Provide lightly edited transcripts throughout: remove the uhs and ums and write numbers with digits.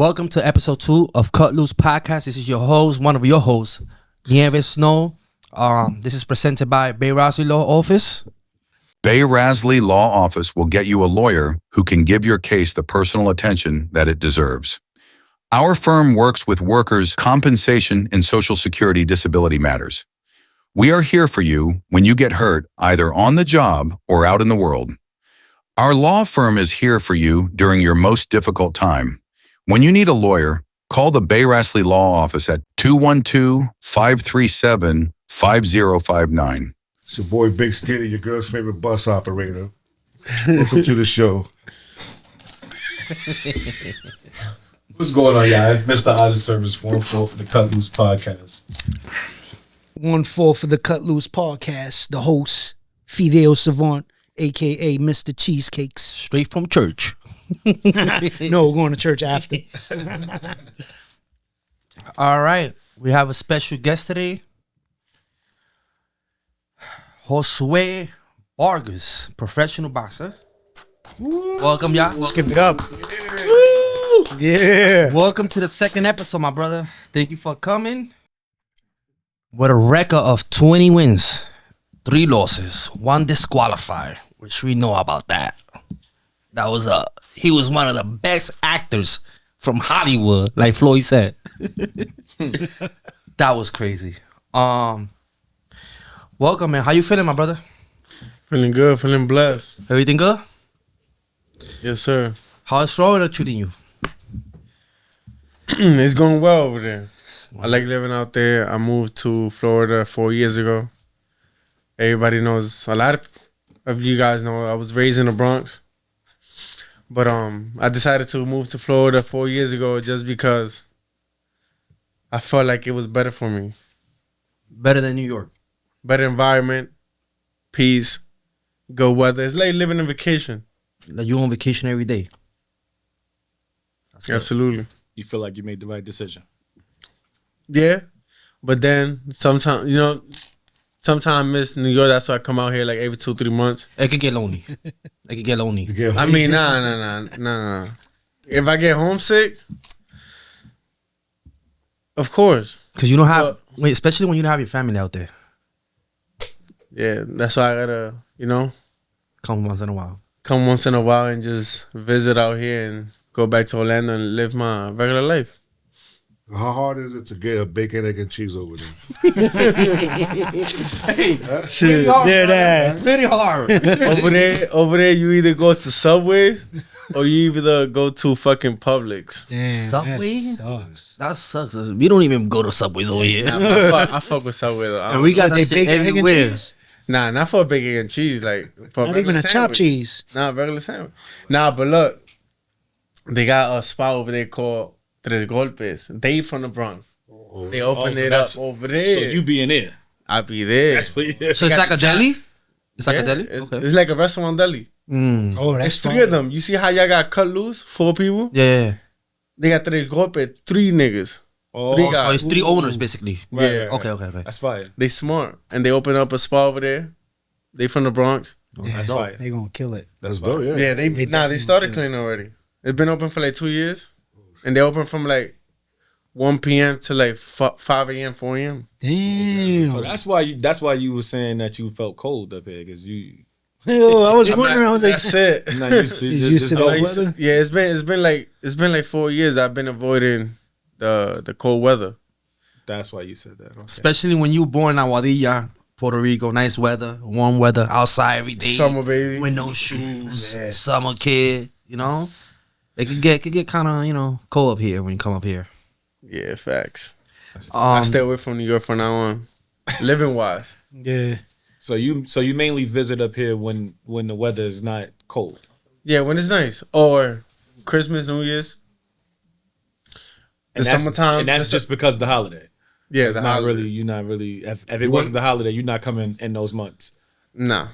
Welcome to episode 2 of CutLoose podcast. This is your host, one of your hosts, Nieves Snow. This is presented by Bay Rasley Law Office. Bay Rasley Law Office will get you a lawyer who can give your case the personal attention that it deserves. Our firm works with workers' compensation and Social Security disability matters. We are here for you when you get hurt, either on the job or out in the world. Our law firm is here for you during your most difficult time. When you need a lawyer, call the Bay Rasley Law Office at 212-537-5059. It's your boy Big Skitty, your girl's favorite bus operator. Welcome to the show. What's going on, y'all? It's Mr. Out of Service 1-4 for the CutLoose podcast. 1-4 for the CutLoose podcast. The host, Fidel Savant, a.k.a. Mr. Cheesecakes. Straight from church. No, we're going to church after. All right. We have a special guest today. Josue Vargas, professional boxer. Welcome, y'all. Let's give it up. Woo! Yeah. Welcome to the second episode, my brother. Thank you for coming. With a record of 20 wins, 3 losses, 1 disqualified, which we know about that. That was he was one of the best actors from Hollywood, like Floyd said. That was crazy. Welcome, man. How you feeling, my brother? Feeling good, feeling blessed. Everything good? Yes, sir. How is Florida treating you? It's going well over there. I like living out there. I moved to Florida 4 years ago. Everybody knows, a lot of you guys know I was raised in the Bronx. But I decided to move to Florida 4 years ago just because I felt like it was better for me. Better than New York. Better environment, peace, good weather. It's like living on vacation. Like you on vacation every day. That's good. Absolutely. You feel like you made the right decision? Yeah. But then sometimes, sometimes I miss New York. That's why I come out here like every 2-3 months. It could get lonely. It could get lonely. I mean, nah. If I get homesick, of course. Because you don't have, especially when you don't have your family out there. Yeah, that's why I gotta, Come once in a while. come once in a while and just visit out here and go back to Orlando and live my regular life. How hard is it to get a bacon, egg, and cheese over there? Shit, Dead ass. Very hard. over there, you either go to Subways or you either go to fucking Publix. Damn, Subway? That sucks. That sucks. We don't even go to Subways over here. I fuck with Subway though. And we got that shit bacon, egg, and everywhere. cheese? Nah, not for bacon and cheese. Like for Not even a chopped cheese. Nah, regular sandwich. Nah, but look, they got a spot over there called Tres Golpes. They from the Bronx. They opened it up over there. So you being there? I be there. That's what So it's like a deli? It's like a deli? It's like a restaurant deli. Oh, that's It's 3 of them. You see how y'all got CutLoose? 4 people? Yeah. They got Tres Golpes, 3 niggas. Oh, 3 So guys. it's 3 owners, basically. Yeah. Okay. That's fire. They smart. And they open up a spot over there. They from the Bronx. That's fire. They gonna kill it. That's dope, yeah. Yeah, they started cleaning already. It's been open for like 2 years. And they open from like 1 p.m. to like 5 a.m., 4 a.m. Damn. So that's why you were saying that you felt cold up here, because you Yo, I was wondering. I was like, That's it. not used to He's used to the just- weather. Yeah, it's been like 4 years I've been avoiding the cold weather. That's why you said that. Okay. Especially when you were born in Aguadilla, Puerto Rico. Nice weather, warm weather, outside every day. Summer baby. With no shoes. Summer kid, It could get kind of, cold up here when you come up here. Yeah, facts. I stay away from New York from now on. Living wise. yeah. So you mainly visit up here when the weather is not cold. Yeah, when it's nice. Or Christmas, New Year's. And The summertime. and that's just because of the holiday. Yeah, It's the not holidays. really, you're not really, if it wasn't the holiday, you're not coming in those months. Nah.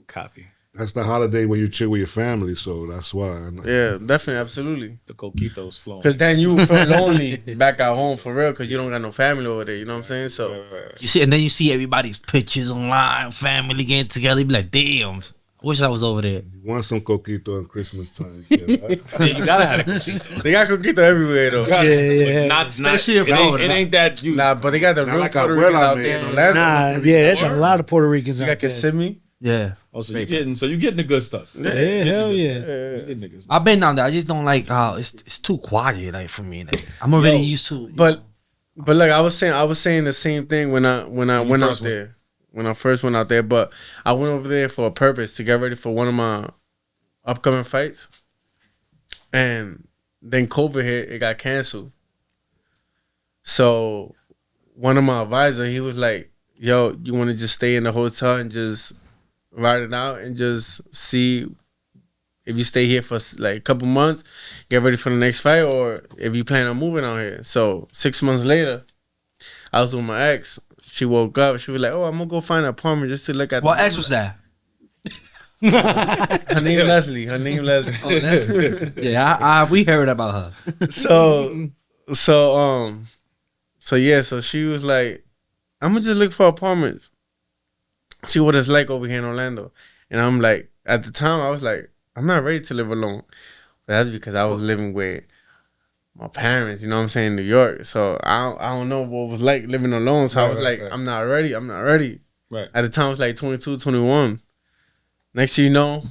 Copy. That's the holiday when you chill with your family, so that's why. Yeah, definitely, absolutely. The coquitos flowing. Because then you feel lonely back at home for real because you don't got no family over there. You know what I'm saying? So, You see, and then you see everybody's pictures online, family getting together. You be like, damn, I wish I was over there. You want some coquito at Christmas time? Yeah, You gotta have it. They got coquito everywhere though. Yeah. Not Especially if it ain't, Florida. it ain't that you. Nah, but they got the Not real like Puerto Abuela, Ricans out man. there in Orlando. Nah, yeah, there's a lot of Puerto Ricans You out got there. Kissimmee. Yeah. Oh, so you getting the good stuff. Yeah, hell yeah. You getting the good stuff. I've been down there. I just don't like how it's too quiet. Like for me, like, I'm already used to. But like I was saying the same thing when I went out there. When I first went out there, but I went over there for a purpose to get ready for one of my upcoming fights. And then COVID hit, it got canceled. So one of my advisors, he was like, yo, you want to just stay in the hotel and just ride it out and just see if you stay here for like a couple months, get ready for the next fight, or if you plan on moving out here. So 6 months later, I was with my ex. She woke up. She was like, oh, I'm going to go find an apartment just to look at What ex was that? Her name Leslie. Yeah, we heard about her. So she was like, I'm gonna just look for apartments, see what it's like over here in Orlando. And I'm like, at the time, I was like, I'm not ready to live alone. But that's because I was living with my parents, you know what I'm saying, in New York. So I don't know what it was like living alone. So I was like, I'm not ready. Right. At the time, I was like 22, 21. Next thing you know,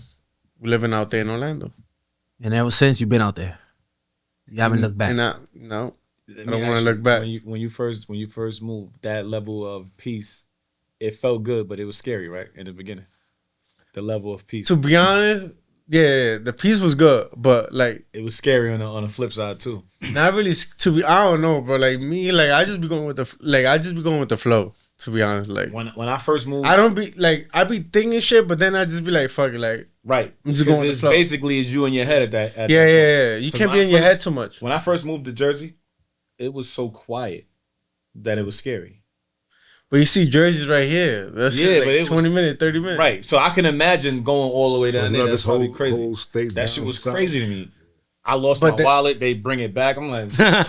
we're living out there in Orlando. And ever since you've been out there, you haven't looked back. And I don't want to look back. When you first moved, that level of peace, it felt good, but it was scary, right? In the beginning, the level of peace. To be honest, yeah, the peace was good, but like It was scary on the flip side too. not really. I don't know, bro. Like me, like I just be going with the flow. To be honest, like When I first moved, I don't be like I be thinking shit, but then I just be like, fuck it, like right. I'm just going with the It's flow. basically it's you in your head at that. At yeah, that yeah, point. yeah. You 'Cause can't when be I in your first- head too much. When I first moved to Jersey, it was so quiet that it was scary. But you see, Jersey's right here. That's Yeah, like but it 20 was- minutes, 30 minutes. Right. So I can imagine going all the way down there. another That's probably whole- crazy. whole state That down shit was south. crazy to me. I lost But my wallet. They bring it back. I'm like, I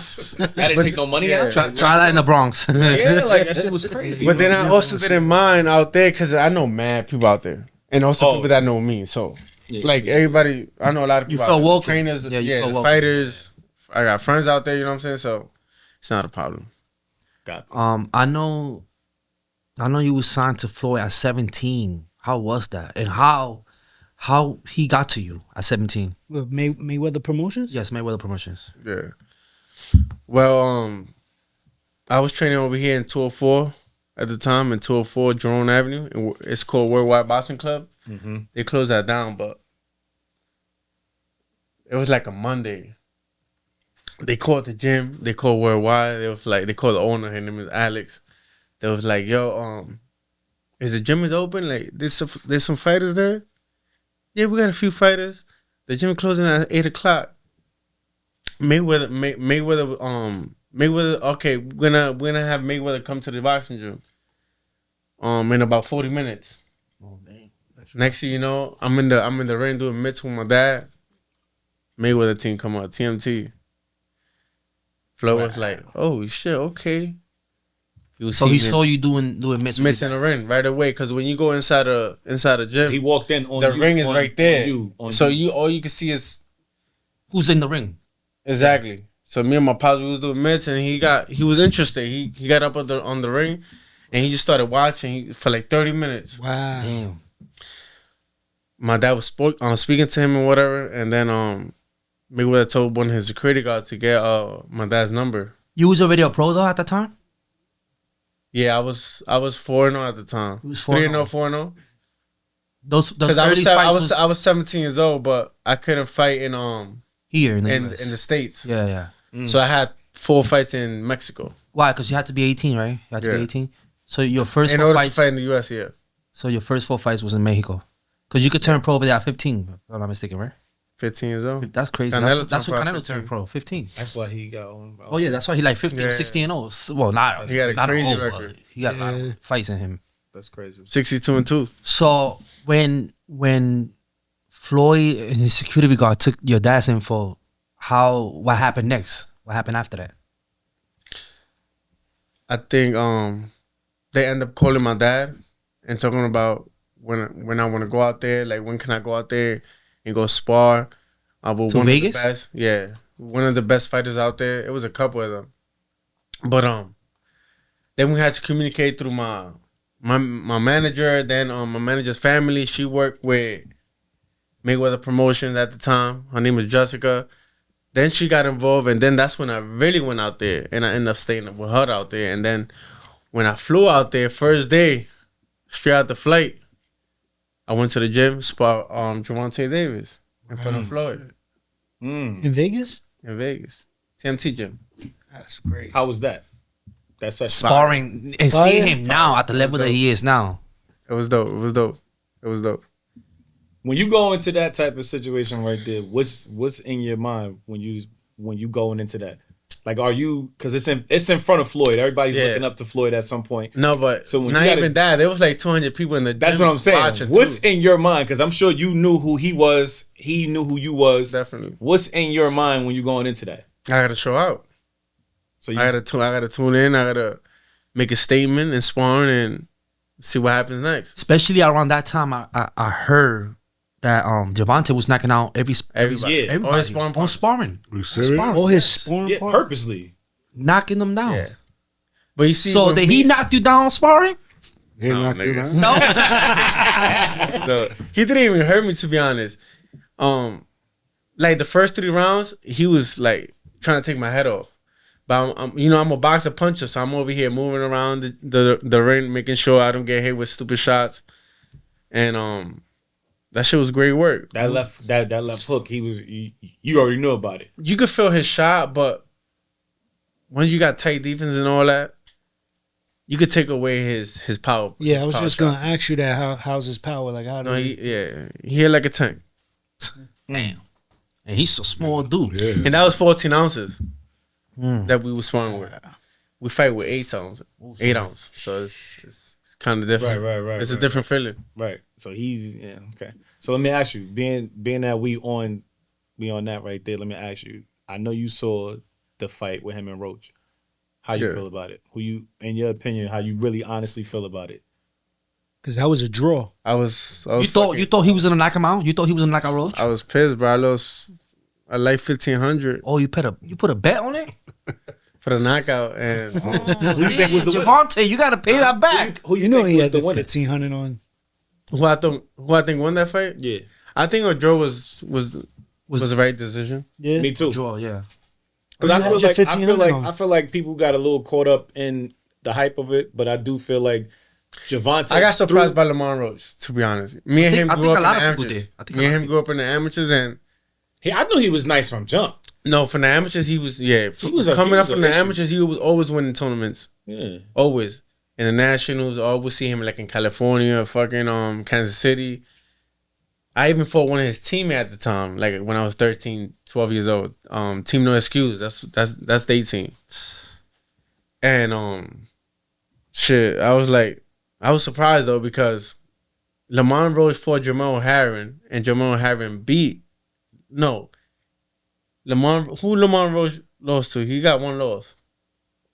didn't take no money out. Try that in the Bronx. Yeah, like that shit was crazy. But then I also didn't mind out there because I know mad people out there, and also Oh. people that know me. So like everybody, I know a lot of You people. feel out there. welcome. Trainers, Yeah, you yeah, feel the welcome. fighters. I got friends out there. You know what I'm saying? So it's not a problem. Got it. I know you was signed to Floyd at 17. How was that? And how he got to you at 17? With Mayweather Promotions? Yes, Mayweather Promotions. Yeah. Well, I was training over here in 204 at the time in 204 Jerome Avenue. And it's called Worldwide Boxing Club. Mm-hmm. They closed that down, but it was like a Monday. They called the gym. They called Worldwide. They called the owner. His name is Alex. They was like, yo, is the gym is open? Like, there's some fighters there. Yeah, we got a few fighters. The gym closing at 8:00. Mayweather. Okay, we're gonna have Mayweather come to the boxing gym. In about 40 minutes. Oh, man. Next thing you know, I'm in the ring doing mitts with my dad. Mayweather team come out, TMT. Flo was like, "Oh shit, okay." So he saw you doing mitts. mitts in the ring right away because when you go inside a gym, He walked in on the you, ring is on- right there. on you, on So you. all you can see is Who's in the ring? exactly. So me and my pops, we was doing mitts, and he was interested. He got up on the ring, and he just started watching for like 30 minutes. Wow. Damn. My dad was speaking to him and whatever, and then Mayweather told one of his security guards to get my dad's number. You was already a pro though at the time? Yeah, I was 4-0 at the time. He was 3-0, 4-0. 4-0. Those Because early fights I was 17 years old, but I couldn't fight in here in the in US. the States. Yeah. So I had 4 fights in Mexico. Why? Because you had to be 18, right? You had to Yeah. be 18. So your first In 4 order fights. to fight in the US, yeah. So your first 4 fights was in Mexico. Because you could turn pro over there at 15. If I'm not mistaken, right? 15 years old. That's crazy. Canelo That's turned what pro Canelo at turned 15. pro. 15. That's why he got on. Oh yeah, that's why he like 15, Yeah. 60 and 0. Well, not He got a not crazy old, but record. he got a lot of fights in him. That's crazy. 62-2. So when Floyd and his security guard took your dad's info, what happened next? What happened after that? I think they end up calling my dad and talking about when I want to go out there. Like, when can I go out there and go spar? With To one Vegas? Of the best, yeah, one of the best fighters out there. It was a couple of them, but then we had to communicate through my manager. Then my manager's family. She worked with Mayweather Promotions at the time. Her name was Jessica. Then she got involved, and then that's when I really went out there, and I ended up staying with her out there. And then when I flew out there, first day, straight out the flight, I went to the gym, spot Gervonta Davis in front of Floyd In Vegas? in Vegas, TMT gym. That's great. How was that? That's such Sparring and Fire. seeing him now at the level that he is now. It was dope. It was dope. It was dope. When you go into that type of situation right there, what's in your mind when you going into that? Like, are you, because it's in front of Floyd. Everybody's Yeah. looking up to Floyd at some point. No, but So when not you gotta- even that. There was like 200 people in the That's gym what I'm saying. watching, What's too. in your mind? Because I'm sure you knew who he was. He knew who you was. Definitely. What's in your mind when you going into that? I got to show out. So you I gotta tune in. I gotta make a statement and sparring and see what happens next. Especially around that time, I heard that Gervonta was knocking out Everybody. Yeah. everybody All his sparring on partners. sparring, You serious? All his sparring yeah, partners? purposely. knocking them down. Yeah. But you see, So with did me- he knock you down sparring? He knocked you nigga. down? No, he didn't even hurt me, to be honest. Like the first 3 rounds, he was like trying to take my head off. But I'm a boxer puncher, so I'm over here moving around the ring, making sure I don't get hit with stupid shots. And that shit was great work. That left hook. He was. You already knew about it. You could feel his shot, but once you got tight defense and all that, you could take away his power. Yeah, his I was power just going to shots. ask you that. How's his power? Like, how No, does he hit like a tank, Damn. And he's a small dude. Yeah. and that was 14 ounces that we were sparring with. We fight with 8 ounces, 8 ounce. So it's kind of different. Right. It's a different feeling. Right. So he's okay. So let me ask you, being that we on that right there. Let me ask you. I know you saw the fight with him and Roach. How you Yeah. feel about it? Who you, in your opinion, how you really honestly feel about it? Because that was a draw. I was You thought he was gonna knock him out? You thought he was gonna knock out Roach? I was pissed, bro. I lost like 1,500 Oh, you put a bet on it? for the knockout, and Gervonta, you gotta pay that back. Who You know he was had the winner? 1,500 on. who I think won that fight. Yeah, I think a draw was the right decision. Yeah. me too. Draw, yeah. Because You I had feel your like 1,500 on. I feel like people got a little caught up in the hype of it, but I do feel like Gervonta. I got surprised by Lamar Roach, to be honest. Me and him I grew think up a lot in the of people amateurs. did. I think a Me and lot him of grew up in the amateurs, and I knew he was nice from jump. no, from the amateurs he was coming up from the amateurs. He was always winning tournaments, Yeah, always. In the nationals, I always see him like in California, fucking Kansas City. I even fought one of his teammates at the time, like when I was 13, 12 years old. Team No Excuse. That's their team. And shit, I was surprised though because Lamar Roach fought Jamal Herron and Jamal Herron beat Lamar Roach lost to? He got one loss.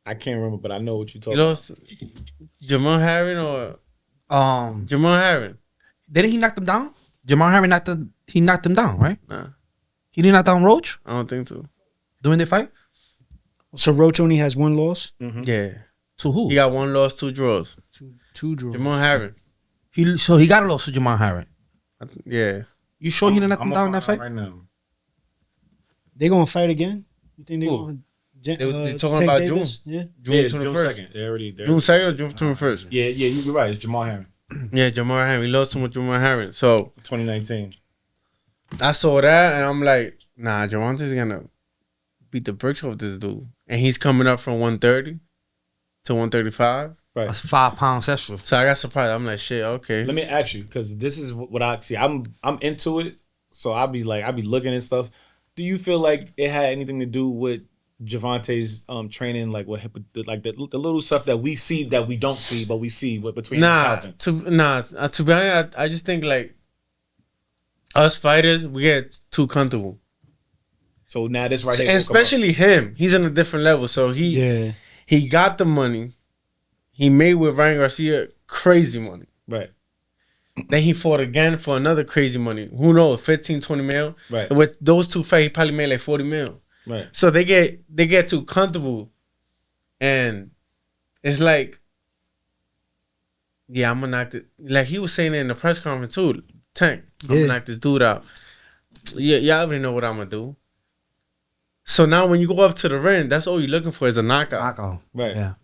I can't remember, but I know what you're He talking about. lost Jamal Herron or Um, Jamal Herron. didn't he knock them down? Jamal Harry knocked him down, right? Nah, He didn't knock down Roach I don't think so. during the fight. So Roach only has one loss? Yeah. To who? He got one loss, 2 draws. Two draws. Jamal Herron. So he got a loss to Jamal Harry. Yeah. You sure he didn't knock him I'm down in that fight? right now. They going to fight again? You think they Who? going They to talking about June. Yeah. June Yeah, 21st. June 2nd. They already. June 2nd or June 21st? Yeah, you're right. It's Jamal Herron, Yeah, Jamal Herron. We lost him with Jamal Herron. So 2019. I saw that and I'm like, nah, Gervonta's gonna beat the bricks off this dude. And he's coming up from 130 to 135. Right. That's 5 pounds extra. So I got surprised. I'm like, shit, okay. Let me ask you, because this is what I see. I'm into it, so I'll be looking at stuff. Do you feel like it had anything to do with Gervonta's training, like what like the little stuff that we see that we don't see, but we see what between Calvin? To be honest, I just think like us fighters, we get too comfortable. So now this right So, here, and especially him, he's on a different level. So Yeah. he got the money. He made with Ryan Garcia crazy money. right. Then he fought again for another crazy money. Who knows, 15, 20 mil. Right. And with those two fights, he probably made like 40 mil. Right. So they get too comfortable, and it's like, yeah, I'm gonna knock it. Like he was saying it in the press conference too. Tank, I'm gonna knock this dude out. Yeah, y'all already know what I'm gonna do. So now when you go up to the ring, that's all you're looking for is a knockout. Knockout. Right. Yeah.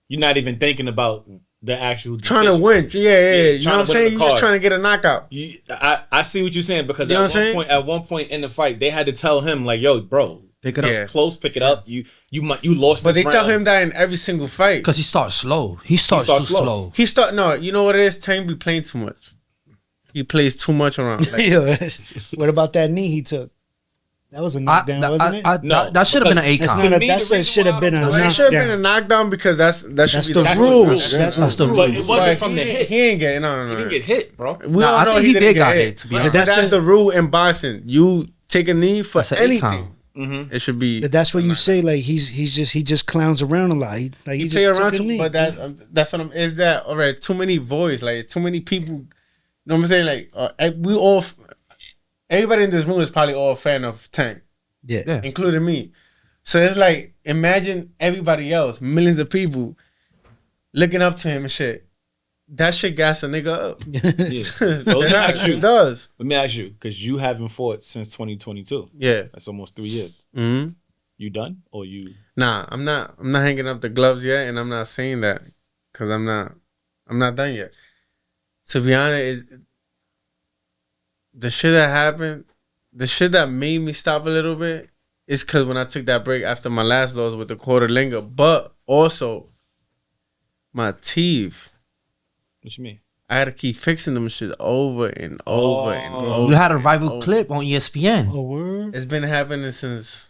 You're not even thinking about the actual Trying to decision. win. Yeah. You know trying what I'm to win saying? the You're just card. trying to get a knockout. I see what you're saying because You know what I'm saying? at one point in the fight, they had to tell him like, "Yo, bro, Pick it up. Yeah. close, pick it up. You lost." But this they tell round. him that in every single fight. Because he starts slow. He starts starts too slow. slow. No, you know what it is? Tank be playing too much. He plays too much around. Like, Yeah. What about that knee he took? That was a knockdown, wasn't it? No, that should have been an That's ACON. not a, me, that the should reason why have been I a don't it should have been a knockdown. knockdown because that should That's be the That's rules. the That's That's the the But rules. it wasn't But from the hit. he ain't getting no. He didn't get hit, bro. We Nah, all I know think he he didn't did get got hit. hit, to be But honest. that's the rule in boxing. You take a knee for That's an anything. ACON. It should be. But that's what you say. Like he just clowns around a lot. He You just play took around a too, knee. but that's what I'm. Is that all right? Too many voice, like too many people. You know what I'm saying? Like we all, everybody in this room is probably all a fan of Tank, yeah. including me. So it's like imagine everybody else, millions of people, looking up to him and shit. That shit gas a nigga up. Yeah. So let me ask you. It does. Let me ask you, because you haven't fought since 2022. Yeah. That's almost 3 years. Mm-hmm. You done or you? Nah, I'm not hanging up the gloves yet, and I'm not saying that because I'm not done yet. To be honest, the shit that happened, the shit that made me stop a little bit is because when I took that break after my last loss with the quarter linger, but also my teeth. What you mean? I had to keep fixing them shit over and over and over. You had a rival over. clip on ESPN. Oh, word? It's been happening since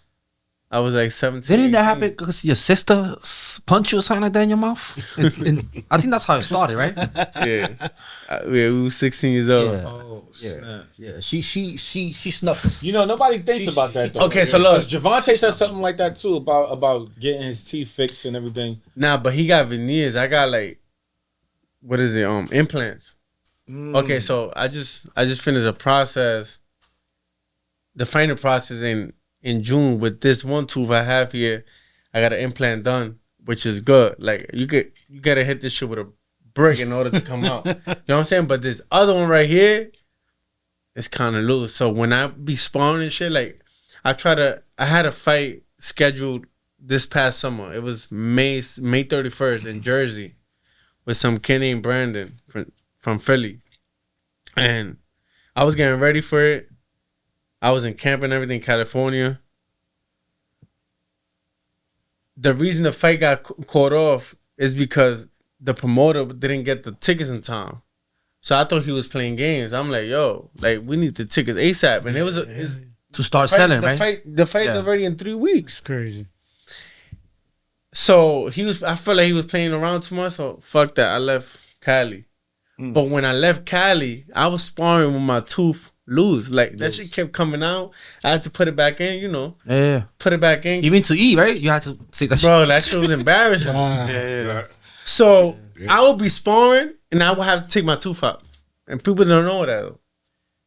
I was like 17. Didn't that 18. happen because your sister punched you or something like that in your mouth? I think that's how it started, right? Yeah. We were 16 years old. Yeah. Oh, snap. Yeah. She snuffed. You know, nobody thinks about that though. Okay, so look. Javante said something like that too about getting his teeth fixed and everything. Nah, but he got veneers. I got like, what is it? Implants. Okay, so I just finished a process, the final process in June with this one tooth I have here. I got an implant done, which is good. Like you gotta hit this shit with a brick in order to come out. You know what I'm saying? But this other one right here, it's kind of loose. So when I be sparring and shit, like I had a fight scheduled this past summer. It was May 31st in Jersey with some kid named Brandon from Philly. And I was getting ready for it. I was in camp and everything, California. The reason the fight got caught off is because the promoter didn't get the tickets in time. So I thought he was playing games. I'm like, yo, like we need the tickets ASAP. And it was To start selling, right? The fight's already in 3 weeks. It's crazy. So I felt like he was playing around too much. So fuck that. I left Cali. But when I left Cali, I was sparring with my tooth loose. Like that shit kept coming out. I had to put it back in, you know. Yeah. Put it back in. Even to eat, right? You had to say that shit. Bro, that shit was embarrassing. Yeah. So I would be sparring and I would have to take my tooth out. And people don't know that.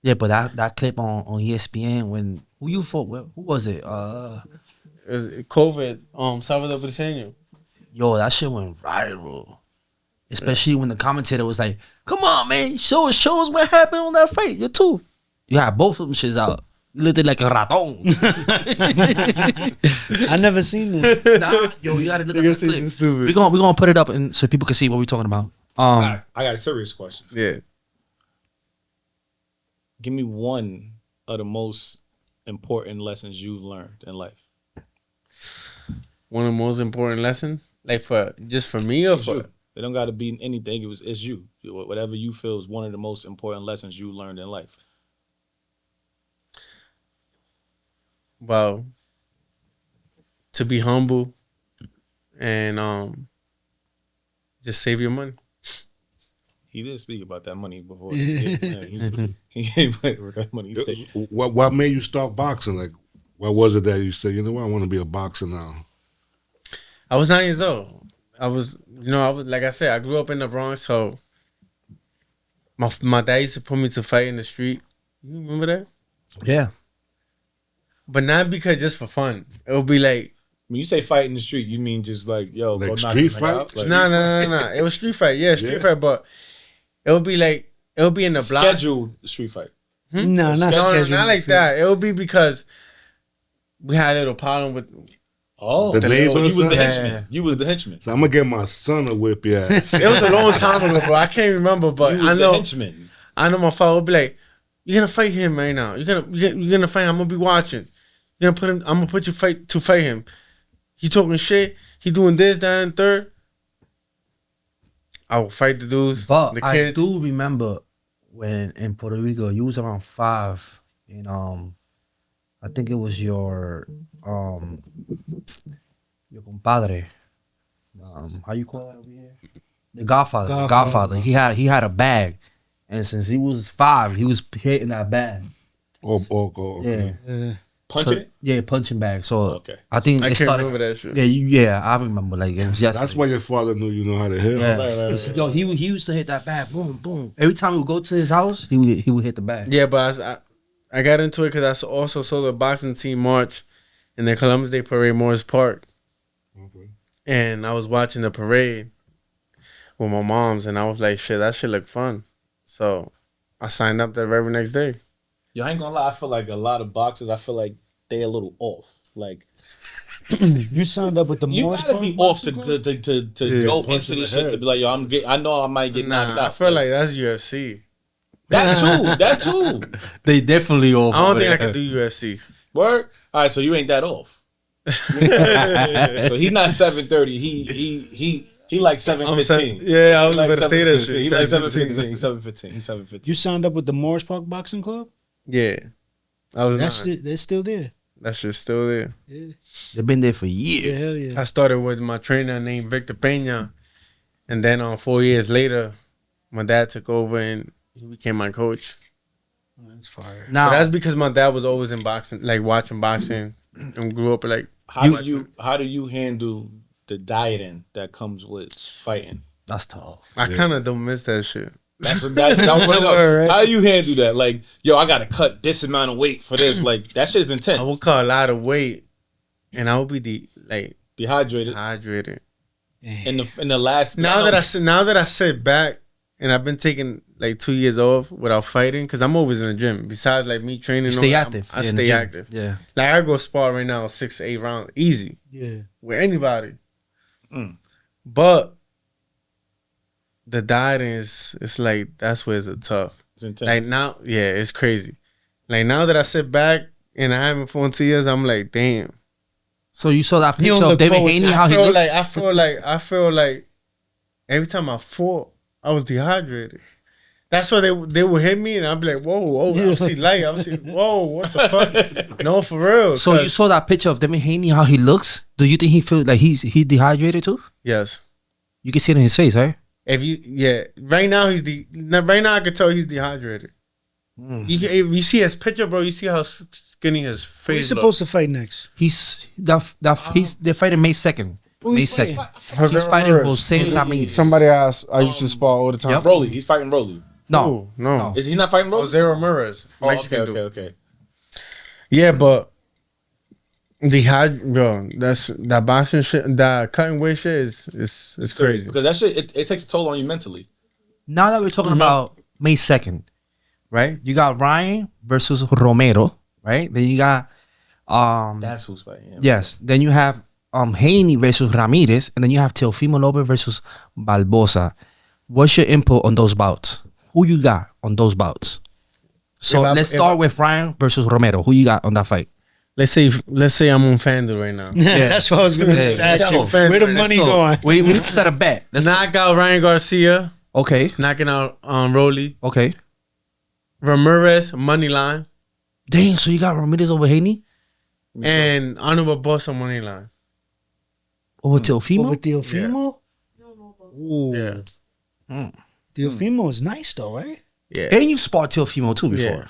Yeah, but that clip on ESPN when who you fought with? Who was it? It was COVID, Salvador Briseño. Yo, that shit went viral. Especially when the commentator was like, "Come on, man, show us what happened on that fight. Your tooth." You had both of them shits out. You looked like a raton. I never seen that. Nah, yo, you gotta look at Niggas that think clip. you stupid. We're gonna put it up and so people can see what we're talking about. I got a serious question. Yeah. Give me one of the most important lessons you've learned in life. One of the most important lessons? Like for me or for You. It don't got to be anything. It's you. Whatever you feel is one of the most important lessons you learned in life. well, to be humble and just save your money. He did speak about that money before. He ain't playing with that money. He said, What made you start boxing? Like, what was it that you said, you know what, I want to be a boxer now? I was 9 years old. I was like I said, I grew up in the Bronx, so My dad used to put me to fight in the street. You remember that? Yeah. But not because just for fun. It would be like, When you say fight in the street, you mean just like, yo, Like go knock street this nigga fight? out? Like, no. It was street fight. Yeah, street fight. But it would be like, it would be in the block. scheduled street fight. No, not No, scheduled. not like that. It would be because we had a little problem with. Oh, The neighbor you or was the something? henchman. You was the henchman. So I'm gonna get my son to whip your ass. It was a long time ago, bro. I can't remember, but You was I the know. henchman. I know my father would be like, "You're gonna fight him right now. You're gonna fight him. I'm gonna be watching. You're gonna put him. I'm gonna put you to fight him. He talking shit. He doing this, that, and third. I will fight the dudes, But the I kids. do remember when in Puerto Rico, you was around 5, and I think it was your compadre. How you call it over here? The Godfather. The Godfather. He had a bag, and since he was 5, he was hitting that bag. Okay. Yeah. Punching it? Yeah, punching bag. So Okay. I think I it can't started. remember that shit. Yeah, I remember. Like it was just That's why your father knew you know how to hit. Yeah. Right. He said, yo, he used to hit that bag. Boom, boom. Every time we would go to his house, he would hit the bag. Yeah, but I got into it because I also saw the boxing team march in the Columbus Day Parade, Morris Park. Okay. And I was watching the parade with my moms, and I was like, shit, that shit look fun. So I signed up the very next day. Yo, I ain't gonna lie. I feel like a lot of boxers, I feel like they a little off. Like, You signed up with the you Morris gotta Park be off Boxing to Club? go into this shit to be like, yo, I know I might get knocked Nah, I out. feel like that's UFC. that too. They definitely over. I don't think I can do UFC. Word. All right, so you ain't that off. So he's not 730. He like 715. Yeah, I was Like about to say that shit. He like 715. 715. He's 715. You signed up with the Morris Park Boxing Club? Yeah, I was That's not. they're still there. That shit's still there. Yeah, They've been there for years. hell yeah. I started with my trainer named Victor Pena, and then 4 years later, my dad took over and he became my coach. That's fire. Now, But that's because my dad was always in boxing, like watching boxing, and grew up like. How do you handle the dieting that comes with fighting? that's tough. I kind of don't miss that shit. That's how do you handle that? Like, yo, I gotta cut this amount of weight for this. Like, that shit is intense. I would cut a lot of weight, and I would be Dehydrated. dehydrated. In the last Now that I sit back, and I've been taking like 2 years off without fighting, because I'm always in the gym. Besides like me training, Stay all that, active. I Yeah, in the stay gym. active. Yeah. Like I go spar right now, 6 to 8 rounds, easy Yeah. with anybody. Mm. But the dieting it's like that's where it's tough. it's intense. Like now, yeah, it's crazy. Like now that I sit back and I haven't fought in 2 years, I'm like, damn. So you saw that You don't picture of look David forward Haney, to- how he feel looks? like I feel like every time I fought, I was dehydrated. That's why they would hit me, and I'd be like, whoa, I see light. I see, whoa, what the fuck? No, for real. So you saw that picture of David Haney, how he looks? Do you think he feels like he's dehydrated too? Yes. You can see it in his face, right? Right now right now I can tell he's dehydrated. If you see his picture, bro, you see how skinny his Who you face supposed to fight next? They're fighting May 2nd. May 2nd. He's fighting Jose Ramirez. Somebody asked, I used to spar all the time. Broly. He's fighting Broly. No. No. Is he not fighting Broly? Jose Ramirez. Oh, Mexican dude. okay. Yeah, but that boxing shit, that cutting weight shit is crazy. Because that shit, it takes a toll on you mentally. Now that we're talking about May 2nd, right? You got Ryan versus Romero, right? Then you got That's who's fighting. Yeah. yes. Then you have Haney versus Ramirez, and then you have Teofimo Lopez versus Barbosa. What's your input on those bouts? Who you got on those bouts? So let's start with Ryan versus Romero. Who you got on that fight? Let's say I'm on FanDuel right now. That's what I was gonna just ask you. Where the money going? We need to set a bet. Let's Knock out Ryan Garcia, okay. knocking out Rolly. Okay. Ramirez, money line, Dang, so you got Ramirez over Haney? and Arnold Barbosa, money line. Over Teofimo? Over Teofimo? Ooh. Yeah. Teofimo is nice though, right? Yeah. And you sparred Teofimo too before.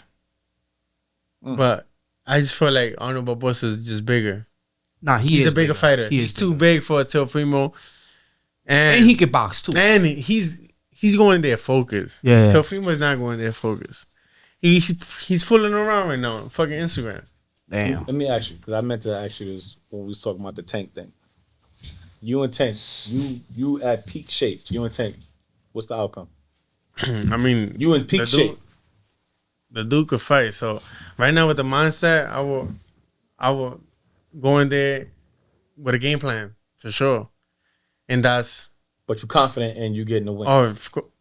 But I just feel like Arnold Barbosa is just bigger. Nah, He's is a bigger fighter. He He's is too bigger. big for a Teofimo. And he can box too. And he's he's going there focused. Yeah. Teofimo's not going there focused. He's fooling around right now on fucking Instagram. Damn. Let me ask you, because I meant to ask you this when we was talking about the Tank thing. You and Tank, you at peak shape. You and Tank, what's the outcome? I mean, You in peak shape. The dude could fight. So right now with the mindset, I will go in there with a game plan for sure, and that's. But you're confident and you getting the win. Oh,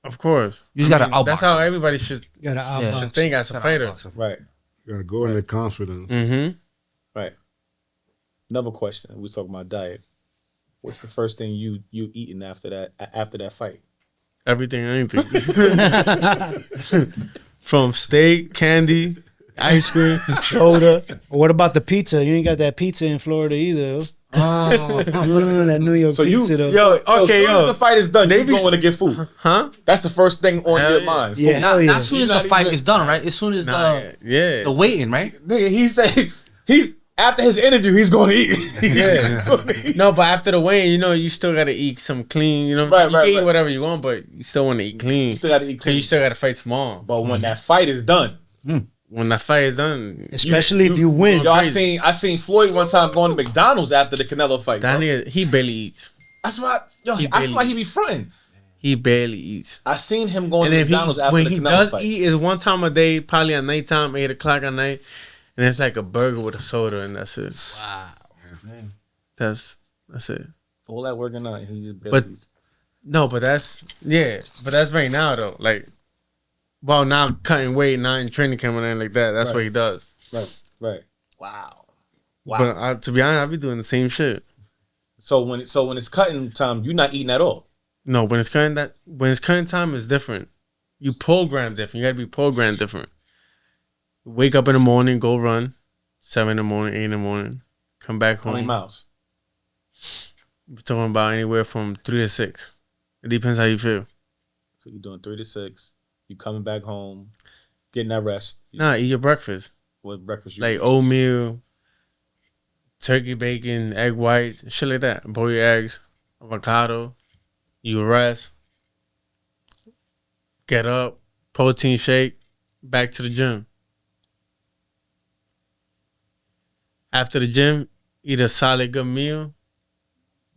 of course. You just gotta outbox. That's how everybody should Got to outbox. think as a fighter. Right. You gotta go in there confident. Mm-hmm. Right. Another question. We talking about diet. What's the first thing you eating after that fight? Everything, anything. From steak, candy, ice cream, soda. What about the pizza? You ain't got that pizza in Florida either. Oh, that New York pizza though. As soon as the fight is done, you going to get food. Huh? That's the first thing on your mind. Yeah, hell yeah. Not as soon as the fight is done, right? As soon as the waiting, right? Nigga, he said he's after his interview, he's going to eat. Yeah. No, but after the weigh, you still gotta eat some clean. You know, Right, you right, can eat right. whatever you want, but you still want to eat clean. You still got to eat 'Cause clean. you still gotta fight tomorrow. But when that fight is done, When that fight is done, Especially if you win. yo, I seen Floyd one time going to McDonald's after the Canelo fight. that bro. nigga, he barely eats. That's why, yo, He I barely feel like he be fronting. He barely eats. I seen him going And to if McDonald's after when the he Canelo does fight. eat, is one time a day, probably at nighttime, 8 o'clock at night, and it's like a burger with a soda, and that's it. Wow, that's it. All that working out, he just barely But eats. no, but that's right now though. Like, well, now cutting weight, not in training camp and anything like that. That's what he does. Right. Wow. But to be honest, I be doing the same shit. So when it's cutting time, you're not eating at all. No, when it's cutting time is different. You program different. You gotta be programmed different. Wake up in the morning, go run, 7 in the morning, 8 in the morning, come back How home. many miles? We're talking about anywhere from 3 to 6. It depends how you feel. So you're doing 3 to 6. You coming back home, getting that rest. Nah, eat your breakfast. What breakfast you Like eat? oatmeal, turkey bacon, egg whites, shit like that. Boil your eggs, avocado. You rest. Get up, protein shake, back to the gym. After the gym, eat a solid good meal,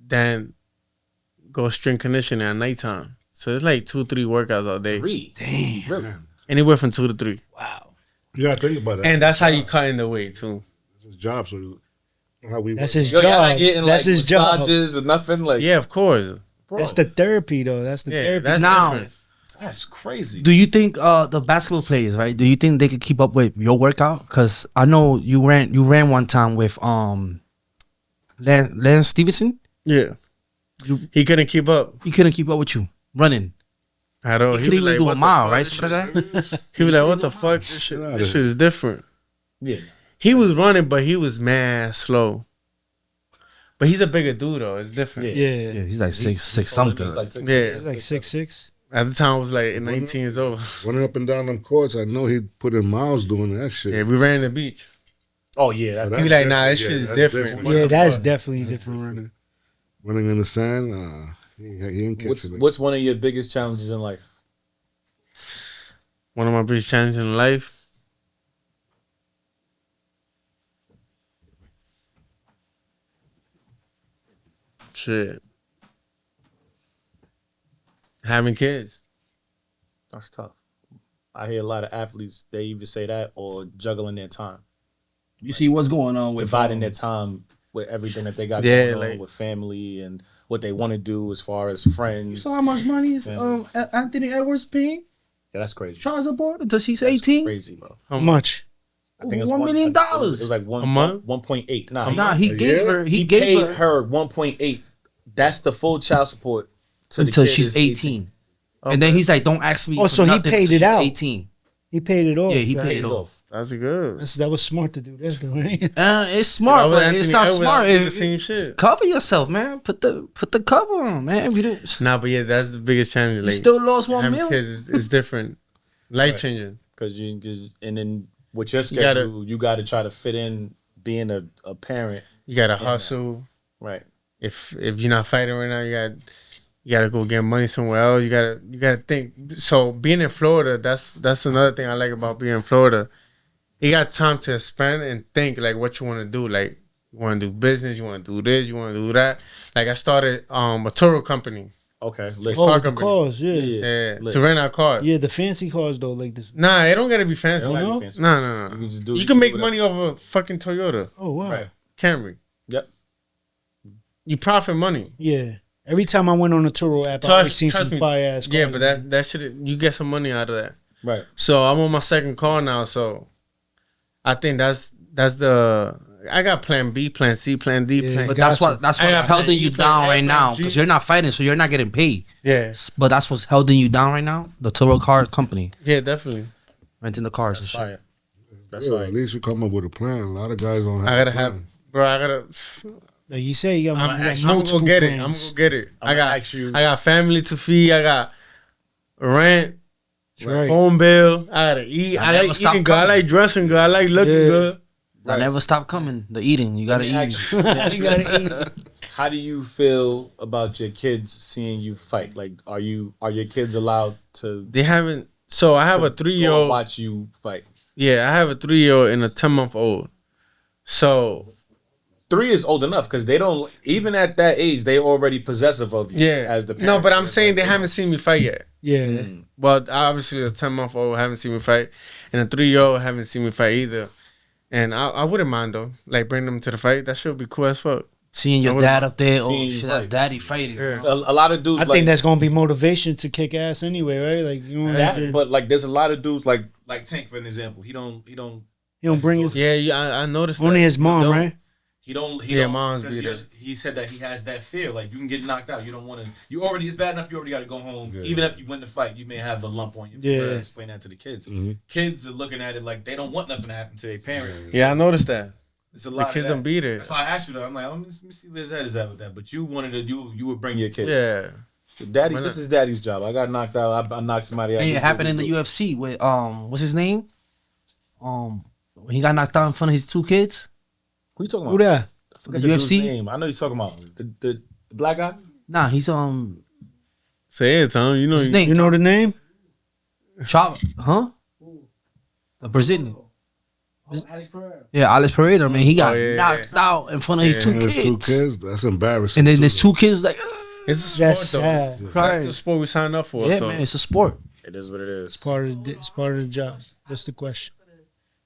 then go strength conditioning at nighttime. So it's like 2-3 workouts all day. 3. Damn. Really? Anywhere from 2 to 3. Wow. You gotta think about that. And that's how you cut in the weight too. It's his job, so how we That's work. his Yo, y'all job. not getting That's like his job. massages or nothing like. Yeah, of course. bro, That's the therapy though. That's the Yeah, therapy. that's Now- different. that's crazy. Do you think the basketball players, right? Do you think they could keep up with your workout? Because I know you ran one time with Lance Stevenson. Yeah. He couldn't keep up He couldn't keep up with you running. at all. He could even do "What a the mile, fuck? right? This Something like that. He was like, what the fuck? This shit is different. Yeah. He was running, but he was mad slow. But he's a bigger dude, though. It's different. Yeah. Yeah, he's like six something. Like 6, Yeah. It's like 6'6". At the time, I was like 19 years old. Running up and down them courts, I know he put in miles doing that shit. Yeah, we ran the beach. Oh yeah. So That, He be that's like, nah, this different. shit is that's different. Yeah, that's definitely different running. Running in the sand, he ain't what's catching it. what's one of your biggest challenges in life? One of my biggest challenges in life. Shit. Having kids. That's tough. I hear a lot of athletes, they either say that or juggling their time. You see what's going on with Dividing their time with everything that they got Yeah, going on like- with family and what they want to do as far as You friends. saw how much money is Yeah. Anthony Edwards paying? Yeah, that's crazy. Child support until she's That's 18. crazy, bro. How much? I think $1 million. It was like A month? 1.8. Nah, he A gave year? her. he gave paid her her 1.8. That's the full child support to until the kid she's is 18. And then he's like, "Don't ask me." Oh, for so he nothing paid till it she's out. 18. He paid it off. Yeah, he That- paid it off. That's good. That was smart to do that, though, right? It's smart, but it's not smart. The If, same shit. cover yourself, man. Put the cover on, man. We don't. Nah, but yeah, that's the biggest challenge. You Like, still lost $1 having million. kids is different. Life changing. Cause and then with your You gotta- schedule, you got to try to fit in being a parent. You gotta hustle. Right. If you're not fighting right now, you got you gotta go get money somewhere else. You gotta think. So being in Florida, that's another thing I like about being in Florida. You got time to spend and think like what you want to do. Like you want to do business, you want to do this, you want to do that. Like I started a tour company. Okay. Lit. Oh, car with the company. cars, yeah. Yeah, Lit. to rent out cars. Yeah, the fancy cars though, like this. Nah, it don't gotta be fancy. It don't gotta No, be fancy. no. You can just do. You can make do money off a fucking Toyota Oh wow. Right. Camry. Yep. You profit money. Yeah. Every time I went on a Turo app, I always seen some me. fire ass cars. Yeah, but that shit, you get some money out of that. Right. So I'm on my second car now. So I think that's the. I got plan B, plan C, plan D, Yeah, plan. But Got that's you. what that's I what's got plan holding E, you plan down F, right plan now G. because you're not fighting, so you're not getting paid. Yeah, But that's what's holding you down right now. The Turo car company yeah, definitely. renting the cars and That's shit. fire. That's Yeah, fire. at least you come up with a plan. A lot of guys don't have. I gotta a have, plan. bro. I gotta. Like you say, you got, I'm you got gonna multiple go get it. I'm plans. gonna go get it. I'm I gonna got. ask you- I got family to feed. I got rent, Right. phone bill. I gotta eat. I I never like stop eating good. I coming. like dressing good. I like looking Yeah. good. I never stop coming. The eating, you gotta Let me eat. ask you- let me ask You you gotta this. How do you feel about your kids seeing you fight? Like, are your kids allowed to They haven't. So I have a go 3-year-old. watch you fight? Yeah, I have a 3-year-old and a 10-month-old. So 3 is old enough because they don't even at that age they already possessive of you. yeah, as the no, parent. but I'm saying they haven't seen me fight yet. Yeah. But obviously the 10-month-old haven't seen me fight, and the 3-year-old haven't seen me fight either. And I wouldn't mind though, like bring them to the fight. That should be cool as fuck. Seeing your I dad up there, Seeing oh you shit, that's fight. daddy fighting. Yeah. A lot of dudes I like think that's gonna be motivation to kick ass anyway, right? Like you know, that, but like there's a lot of dudes like Tank for an example. He don't he don't bring his Yeah, I noticed only that. his mom, don't- right? He don't. Yeah, don't, mom's 'cause be he, there. he said that he has that fear. Like you can get knocked out. You don't want to. You already. It's bad enough. You already got to go home. Yeah. Even if you win the fight, you may have a lump on your. Yeah. Yeah. Explain that to the kids. Kids are looking at it like they don't want nothing to happen to their parents. Yeah, I noticed that. It's a The lot. kids of that. don't beat it. That's why I asked you that. I'm like, let me see where his head is at with that. But you wanted to. You would bring your kids. Yeah. Daddy, Why this not? is daddy's job. I got knocked out. I knocked somebody out. Hey, it This happened is in the what UFC with what's his name? When he got knocked out in front of his two kids. Who you talking about? Who that? I forget The the dude's UFC? name. I know you're talking about the black guy. Nah, he's Say it, Tom. You know. his name. You know the name? Chop, huh? The Brazilian. Yeah, Alex Pereira, man. He got Oh, yeah, knocked out in front of his two There's two kids. kids. That's embarrassing. And then too, there's though. two kids like, It's a sport That's though. sad. That's the sport we signed up for. yeah, so. man, it's a sport. It is what it is. It's part of the job. That's the question.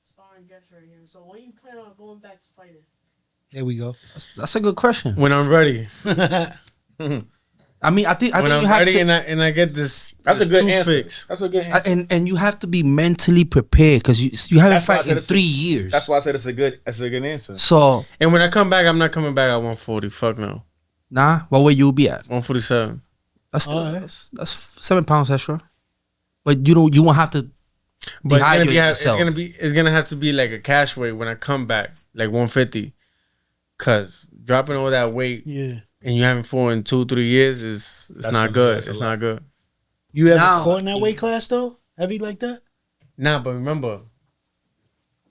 Starring guest right here. So when you plan on going back to fighting? There we go. That's a good question. When I'm ready, I mean, I think when you I'm have ready, to, and I get this. That's a this good tooth answer. fix. That's a good answer. and you have to be mentally prepared because you haven't That's why I fought said in it's 3 years. That's why I said it's a good answer. So And when I come back, I'm not coming back at 140. Fuck no. nah, what way you be at? 147. That's still, Alright. that's 7 pounds extra. But you won't have to But dehydrate yourself. it's gonna have to be like a cash weight when I come back, like 150. Cause dropping all that weight Yeah. and you haven't fought in 2-3 years it's That's not gonna- good. that's a It's lot. not good. You ever Now- fought in that weight class though? Heavy like that? Nah, but remember,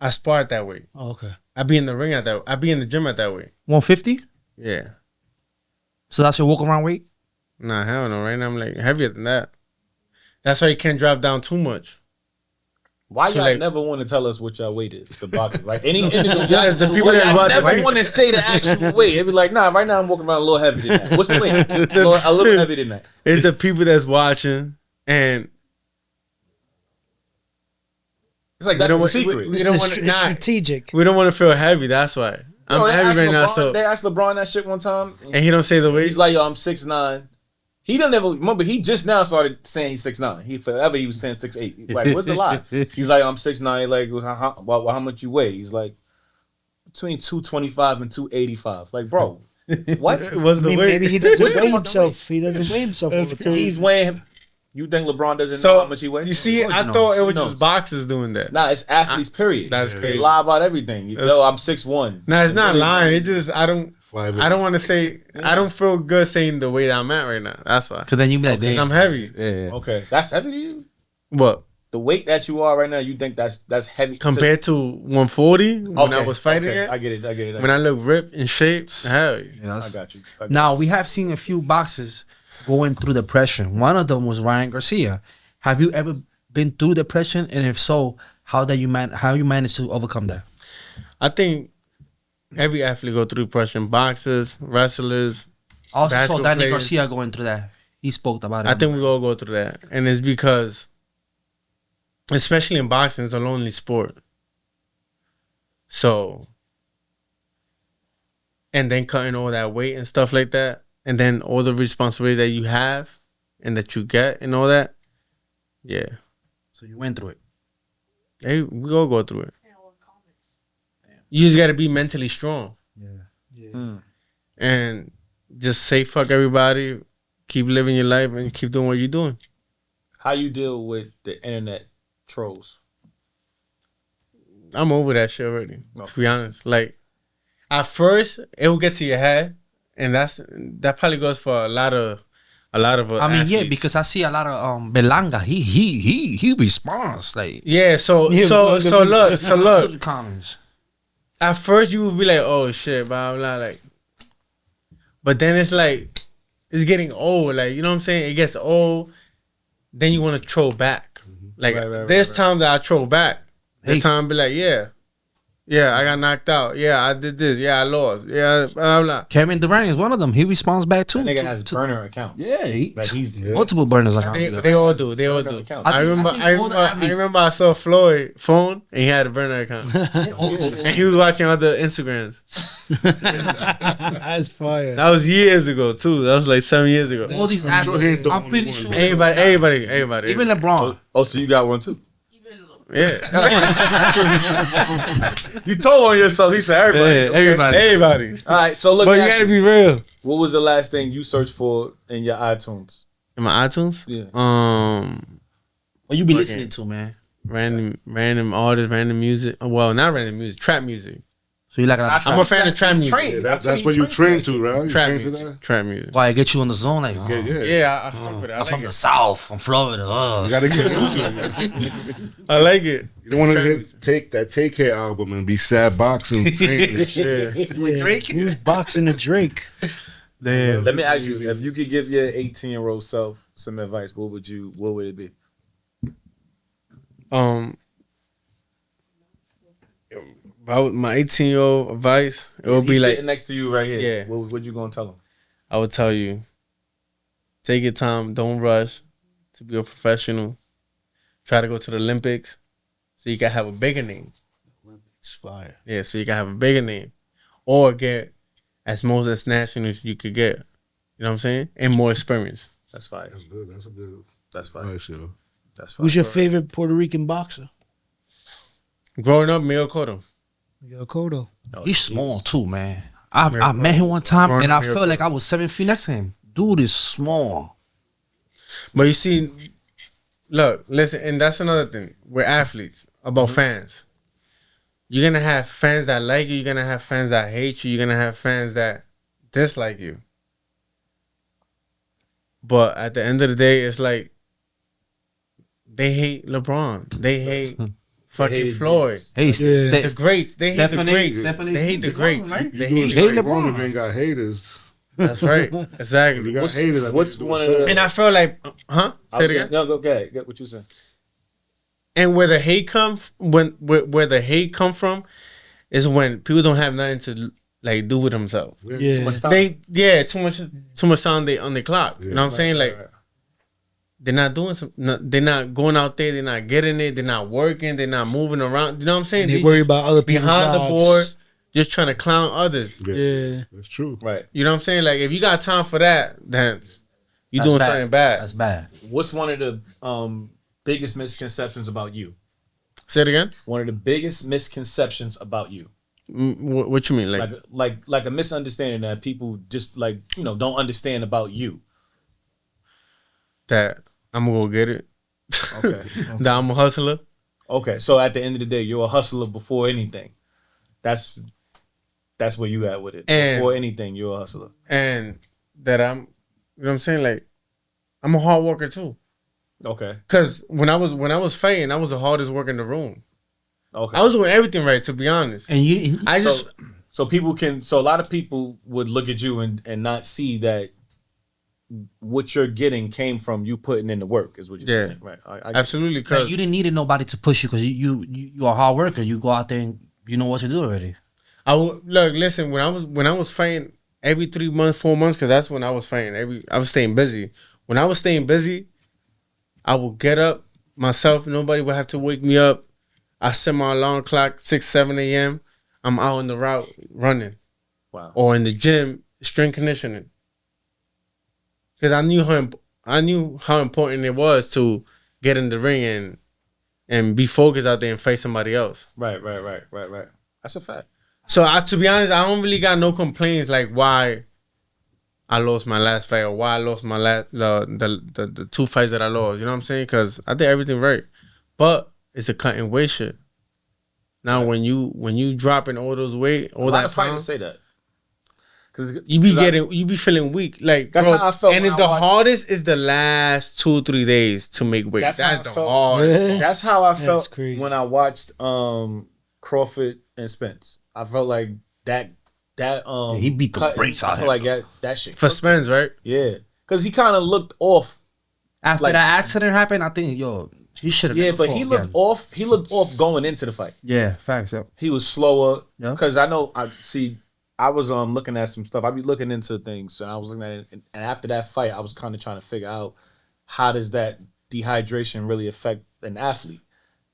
I sparred that weight. Oh, okay. I be in the ring at that. I be in the gym at that weight. 150. Yeah. So that's your walk around weight. Nah, hell no. Right now I'm like heavier than that. That's why you can't drop down too much. Why So, y'all like- never want to tell us what y'all weight is? The boxers, like any individual. Yes, the people that y'all watch never the- want to say the actual weight. It'd be like, nah, right now I'm walking around a little heavier than that. What's the weight? A little heavier than that. It's the people that's watching and It's like We that's don't the want- secret. we don't want It's strategic. we don't want to feel heavy. That's why I'm Yo, they heavy asked right now. LeBron- So they asked LeBron that shit one time. and he don't say the weight. He's like, yo, I'm 6'9". He don't ever remember. He just now started saying he's 6'9". He was saying 6'8". Like, what's the lie? He's like, I'm 6'9". Like, how much you weigh? He's like, between 225 and 285. Like, bro, what? What's I the mean, weight? maybe he doesn't What's the weigh fucking himself. He doesn't weigh himself all the time. He's weighing. You think LeBron doesn't know So how much he weighs? you see, Of course I he knows. thought it was He knows. just boxers doing that. Nah, it's athletes. Period. That's They crazy. lie about everything. Yo, I'm 6'1". Nah, it's not lying. It's just I don't want to say. I don't feel good saying the weight I'm at right now. That's why. Because then you be like, Because damn. I'm heavy. Yeah. Okay, that's heavy to you. What The weight that you are right now, you think that's heavy compared to 140 when I Okay, was fighting okay, it? I get it. When I look ripped in shape, hell, Yeah, I got you. Now we have seen a few boxers going through depression. One of them was Ryan Garcia. Have you ever been through depression? And if so, how you managed to overcome that? I think every athlete go through depression. Boxers, wrestlers. I also saw basketball Danny players. Garcia going through that. He spoke about it. I think we all go through that, and it's because, especially in boxing, it's a lonely sport. So, and then cutting all that weight and stuff like that, and then all the responsibility that you have and that you get and all that, yeah. So you went through it. Hey, we all go through it. You just got to be mentally strong. And just say fuck everybody, keep living your life, and keep doing what you're doing. How you deal with the internet trolls? I'm over that shit already. To be honest, like at first it will get to your head, and that probably goes for a lot of. I mean, yeah, because I see a lot of Belanga. He responds like so look. Comments. At first you would be like, oh shit, blah blah, like, but then it's like it's getting old. Like, you know what I'm saying? It gets old. Then you want to troll back. Like there's times that I troll back. There's time I be like, yeah, I got knocked out. Yeah, I did this. Yeah, I lost. Yeah, blah blah. Kevin Durant is one of them. He responds back too. That nigga has burner accounts. Yeah, he's multiple burners accounts. They all do. They all do. I remember I saw Floyd phone and he had a burner account, and he was watching other Instagrams. That's fire. That was years ago too. That was like 7 years ago. All these athletes. I'm pretty sure. Everybody. Even LeBron. Oh, so you got one too? Yeah. You told on yourself. He said everybody. Everybody. All right, so look. But you gotta be real. What was the last thing you searched for in your iTunes? In my iTunes? Yeah. What you be listening to, man? Random artists, random music. Well, not random music, trap music. So you like I'm a fan of trap music. Yeah, that's what you train to, right? You Trap train to music. that? Trap music. Why it get you on the zone? Like, Yeah, I fuck with it. I I'm from like the it. South, from Florida. You gotta get into it. I like it. You don't want to take that Take Care album and be sad boxing. Yeah. He was boxing the Drake. Damn. Let me ask you: if you could give your 18-year-old self some advice, what would it be? About my 18-year-old advice, it would be He's like, sitting next to you right here. Yeah. What you gonna tell him? I would tell you, take your time, don't rush to be a professional. Try to go to the Olympics so you can have a bigger name. It's fire. Yeah, so you can have a bigger name. Or get as nationals as you could get. You know what I'm saying? And more experience. That's fire. That's good. That's a good. That's fire. Nice, yo. That's fire. Who's your favorite Puerto Rican boxer? Growing up, Miguel Cotto. Miguel Cotto. He's small too, man. I met him one time and I Miracle. felt like I was 7 feet next to him. Dude is small. But you see, look, listen, and that's another thing. We're athletes, about fans. You're going to have fans that like you. You're going to have fans that hate you. You're going to have fans that dislike you. But at the end of the day, it's like they hate LeBron. They hate fucking Floyd. Hey, The greats. They hate the Stephanie- greats. Stephanie They hate the is greats. wrong, right? They You hate doing the shit wrong if you ain't got haters. That's right. You Exactly. got haters. that what's means one you of doing the- And I feel like, Say it again. No, go ahead. Get what you said. And where the hate where the hate come from is when people don't have nothing to like do with themselves. Yeah. Too much time. Too much time on the clock. You know what I'm saying? Like they're not doing they're not going out there, they're not getting it, they're not working, they're not moving around. You know what I'm saying? They worry just about other people's behind the lives. board, just trying to clown others. Yeah. That's true. Right. You know what I'm saying? Like if you got time for that, then you're doing something bad. That's bad. What's one of the biggest misconceptions about you? Say it again. One of the biggest misconceptions about you. What you mean? Like a misunderstanding that people just don't understand about you. That I'm gonna go get it. Okay. That I'm a hustler. Okay. So at the end of the day, you're a hustler before anything. That's where you at with it. And- Before anything, you're a hustler. And that I'm, you know what I'm saying? Like, I'm a hard worker too. Okay. Cause when I was fighting, I was the hardest worker in the room. Okay. I was doing everything right, to be honest. And you, So a lot of people would look at you and not see that what you're getting came from you putting in the work. Is what you're saying, right? I Absolutely, Like, because you didn't need nobody to push you because you are a hard worker. You go out there and you know what to do already. listen, when I was fighting every 3 months, 4 months, because that's when I was fighting. I was staying busy. When I was staying busy, I would get up myself. Nobody would have to wake me up. I set my alarm clock 6, 7 a.m. I'm out on the route running. Wow. Or in the gym, strength conditioning. Because I knew how important it was to get in the ring and be focused out there and fight somebody else. Right. That's a fact. So to be honest, I don't really got no complaints like why I lost my last fight or why I lost my the 2 fights that I lost. You know what I'm saying? Because I did everything right, but it's a cutting weight shit. Now when you dropping all those weight, all A lot that of fighters pound, say that. Cause you be feeling weak. Like that's bro, how I felt. And when the I watched, hardest is the last 2-3 days to make weight. That's That's how the I felt. hardest. That's how I felt crazy. when I watched Crawford and Spence. I felt like that he beat the cutting, brakes out I of feel like him, that shit For cooked him. Spence, right? Yeah, because he kind of looked off. After Like- that accident happened, I think he should have. Yeah, but he looked off. He looked off going into the fight. Yeah, facts. Yeah. He was slower. Yeah. Because I know I was looking at some stuff. I be looking into things, and I was looking at it. And after that fight, I was kind of trying to figure out how does that dehydration really affect an athlete.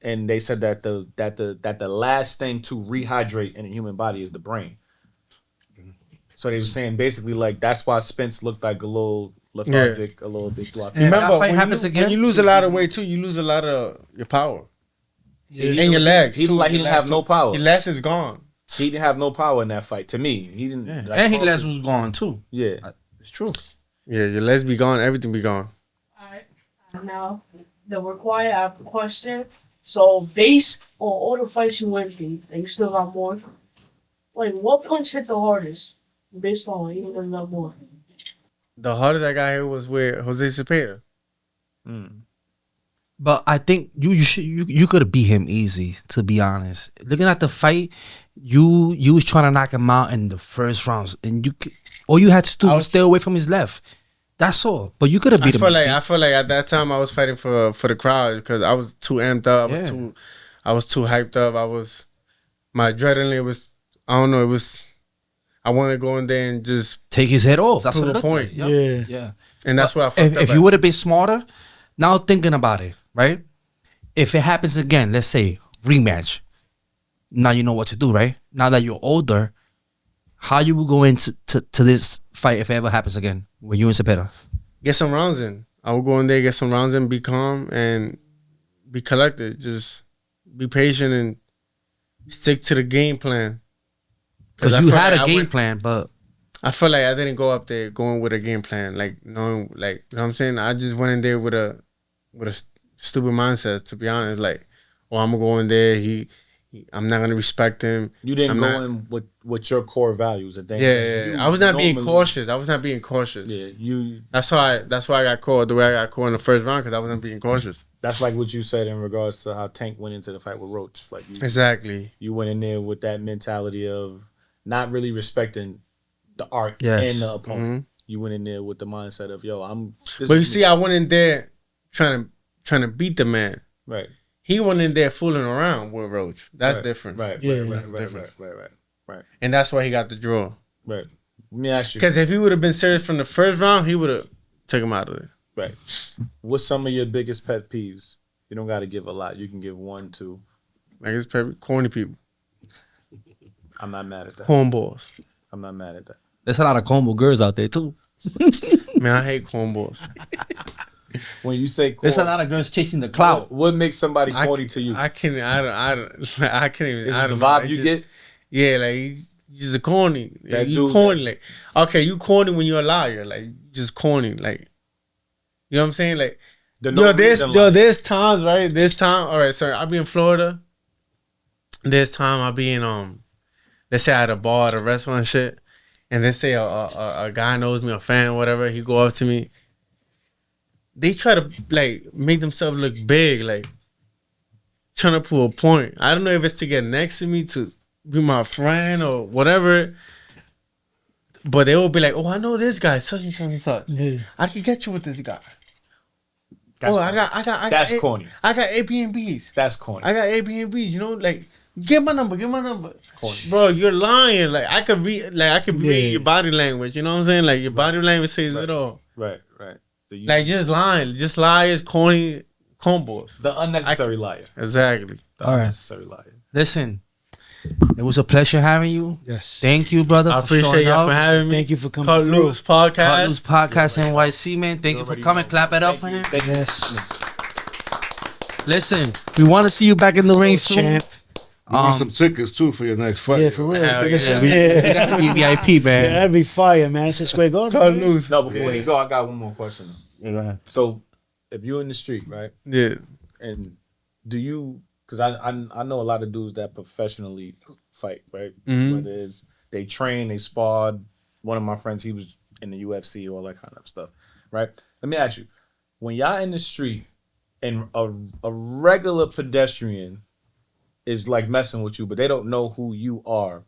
And they said that the last thing to rehydrate in a human body is the brain. So they were saying basically like that's why Spence looked like a little lethargic, a little bit throughout. And Remember, that fight happens again. when you lose a lot of weight too, you lose a lot of your power. He And your legs. He too. looked like he Your didn't have legs. no power. Your legs is gone. He didn't have no power in that fight. To me, he didn't. Yeah. Like And he Crawford- last was gone too. Yeah. It's true. Yeah, your legs be gone. Everything be gone. Alright. Now, the required I have a question. So, based on all the fights you went through, and you still got more, like, what punch hit the hardest? Based on you still got more. The hardest I got here was with Jose Cepeda. But I think you could have beat him easy, to be honest. Looking at the fight, you was trying to knock him out in the first rounds, and all you had to do was stay away from his left. That's all. But you could have beat him easy. I feel like at that time I was fighting for the crowd because I was too amped up. I was too hyped up. My adrenaline was, I don't know, I wanted to go in there and just Take his head off. That's prove what a it point. point. Yeah. Yeah. And that's why I fucked up. If you would have been smarter, now thinking about it, right? If it happens again, let's say rematch. Now you know what to do, right? Now that you're older, how you will go into to this fight if it ever happens again with you and Cepeda? Get some rounds in. I would go in there, get some rounds in, be calm and be collected. Just be patient and stick to the game plan. Because you had a game plan, but I feel like I didn't go up there going with a game plan, like knowing, like, you know what I'm saying. I just went in there with a stupid mindset, to be honest. Like, oh, I'm gonna go in there. I'm not gonna respect him. You didn't go in with your core values. Yeah. I was not being cautious. Yeah, you. That's why I got caught the way I got caught in the first round because I wasn't being cautious. That's like what you said in regards to how Tank went into the fight with Roach. Like Exactly. You went in there with that mentality of not really respecting the art Yes. and the opponent. Mm-hmm. You went in there with the mindset of, yo, But you see, I went in there trying to beat the man. Right. He went in there fooling around with Roach. That's different. Right. Yeah. Right. And that's why he got the draw. Right. Let me ask you. Because if he would have been serious from the first round, he would have took him out of there. Right. What's some of your biggest pet peeves? You don't got to give a lot. You can give 1, 2. Like, it's corny people. I'm not mad at that. Cornballs. I'm not mad at that. there's a lot of combo girls out there too. Man, I hate cornballs. When you say There's a corny, lot of girls chasing the clout. what makes somebody corny to you? I can't even. Is I it the don't know. vibe It's you just- get? Yeah, like he's just a corny. That You dude corny, that's- like okay, you corny when you're a liar, like just corny, like you know what I'm saying, like The no reason lie. there's times right. This time, all right, sorry, I'll be in Florida. This time I'll be in let's say at a bar, at a restaurant, and shit, and let's say a guy knows me, a fan, or whatever. He go up to me. They try to like make themselves look big, like trying to prove a point. I don't know if it's to get next to me to be my friend or whatever. But they will be like, oh, I know this guy, such and such and such. Yeah. I can get you with this guy. That's oh, corny. I got. That's corny. I got Airbnbs. That's corny. I got Airbnbs. You know, like, get my number. Corny. Bro, you're lying. Like, I could read your body language. You know what I'm saying? Like, your body language says it all. Right. So Like, just lying. Just liars, corny combos. the unnecessary liar. Exactly. All right. Unnecessary liar. Listen, it was a pleasure having you. Yes. Thank you, brother. I for showing appreciate y'all up. for having me. Thank you for coming Cut through. Loose Podcast. CutLoose Podcast NYC, man. Thank you for coming. Clap it up for him. Thank you. Yes. Listen, we want to see you back in the ring soon. Champ. You want some tickets too for your next fight. Yeah, for real. Hell Give us yeah. some- We yeah. gotta be VIP, man. Yeah, that'd be fire, man. It's a square goal. Cut Loose. No, before you go, I got one more question. Yeah, go ahead. So, if you're in the street, right, Yeah. and do you? Because I know a lot of dudes that professionally fight, right? Mhm. Whether it's they train, they sparred. One of my friends, he was in the UFC, all that kind of stuff, right? Let me ask you, when y'all in the street and a regular pedestrian is like messing with you, but they don't know who you are.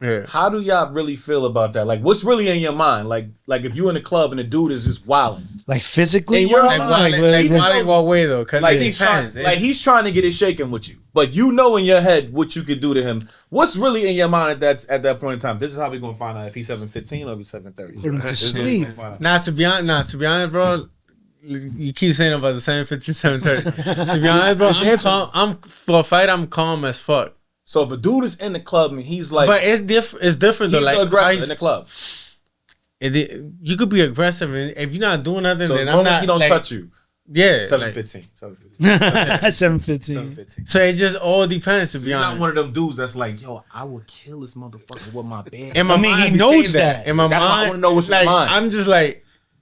Yeah. How do y'all really feel about that? Like, what's really in your mind? Like if you in a club and the dude is just wilding, Like physically, Hey, you're like, like, Like, what way though? Cause like it he's depends. trying, like he's trying to get it shaken with you, but you know in your head what you could do to him. What's really in your mind at that point in time? This is how we gonna find out if he's 7:15 or if he's 7:30. Put him to This is how we sleep. gonna find out. Nah, to be honest, bro. You keep saying about the 7:50, 7:30. To be honest, bro, I'm calm. I'm for a fight. I'm calm as fuck. So if a dude is in the club and he's like, But it's different. It's different though. he's Like the aggressor in the club. you could be aggressive, and if you're not doing nothing, So as then long I'm as not. he don't like, touch you, Yeah. 7:15, 7:15. 7:15. So it just all depends. To be You're honest. not one of them dudes that's like, yo, I will kill this motherfucker with my bed. In my I mean, mind, he I be knows saying that. In my That's why I mind, wanna know what's in like, your mind.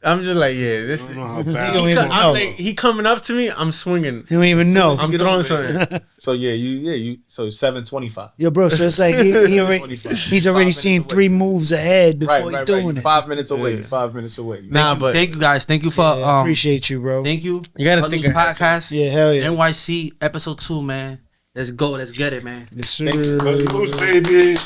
I'm just like, yeah. This. I don't know how bad. don't He, even know. he coming up to me. I'm swinging. You don't even know. I'm get throwing over something. So you so 7:25. Yo, bro, so it's like he already, he's already 5 seen minutes 3 away. moves ahead before Right. he doing it. 5 minutes away. 5 minutes away. Nah, but Thank you guys. Thank you for Yeah, appreciate you, bro. thank you. you gotta CutLoose think ahead. Podcast. Yeah, hell yeah. NYC episode 2, man. Let's go. Let's get it, man. Yes, sir. Cut loose, baby.